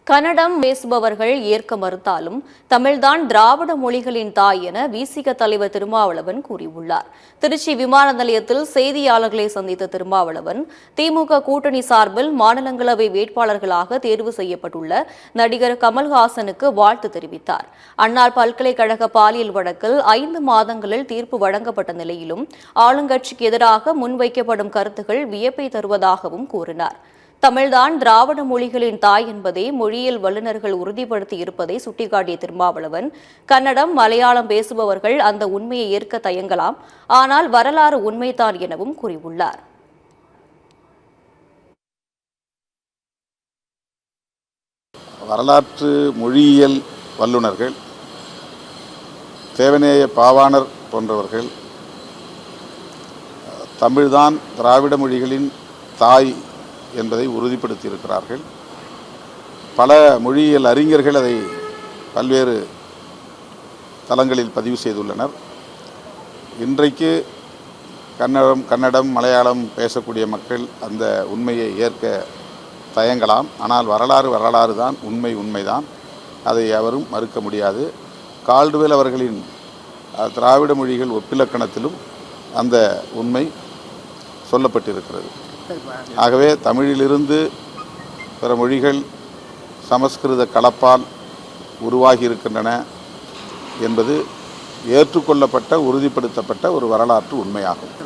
கன்னடம் பேசுபவர்கள் ஏற்க மறுத்தாலும் தமிழ்தான் திராவிட மொழிகளின் தாய் என விசிக தலைவர் திருமாவளவன் கூறியுள்ளார். திருச்சி விமான நிலையத்தில் செய்தியாளர்களை சந்தித்த திருமாவளவன், திமுக கூட்டணி சார்பில் மாநிலங்களவை வேட்பாளர்களாக தேர்வு செய்யப்பட்டுள்ள நடிகர் கமல்ஹாசனுக்கு வாழ்த்து தெரிவித்தார். அண்ணால் பல்கலைக்கழக பாலியல் வழக்கில் 5 மாதங்களில் தீர்ப்பு வழங்கப்பட்ட நிலையிலும் ஆளுங்கட்சிக்கு எதிராக முன்வைக்கப்படும் கருத்துக்கள் வியப்பை தருவதாகவும் கூறினார். தமிழ்தான் திராவிட மொழிகளின் தாய் என்பதை மொழியியல் வல்லுநர்கள் உறுதிப்படுத்தி இருப்பதை சுட்டிக்காட்டிய திருமாவளவன், கன்னடம், மலையாளம் பேசுபவர்கள் அந்த உண்மையை ஏற்க தயங்கலாம், ஆனால் வரலாறு உண்மைதான் எனவும் கூறியுள்ளார். வரலாற்று மொழியியல் வல்லுநர்கள், தேவநேய பாவாணர் போன்றவர்கள் தமிழ்தான் திராவிட மொழிகளின் தாய் என்பதை உறுதிப்படுத்தியிருக்கிறார்கள். பல மொழியியல் அறிஞர்கள் அதை பல்வேறு தளங்களில் பதிவு செய்துள்ளனர். இன்றைக்கு கன்னடம், மலையாளம் பேசக்கூடிய மக்கள் அந்த உண்மையை ஏற்க தயங்கலாம், ஆனால் வரலாறு தான், உண்மைதான், அதை எவரும் மறுக்க முடியாது. கால்டுவெல் அவர்களின் திராவிட மொழிகள் ஒப்பிலக்கணத்திலும் அந்த உண்மை சொல்லப்பட்டிருக்கிறது. ஆகவே தமிழிலிருந்து பிற மொழிகள் சமஸ்கிருத கலப்பால் உருவாகி இருக்கின்றன என்பது ஏற்றுக்கொள்ளப்பட்ட, உறுதிப்படுத்தப்பட்ட ஒரு வரலாற்று உண்மையாகும்.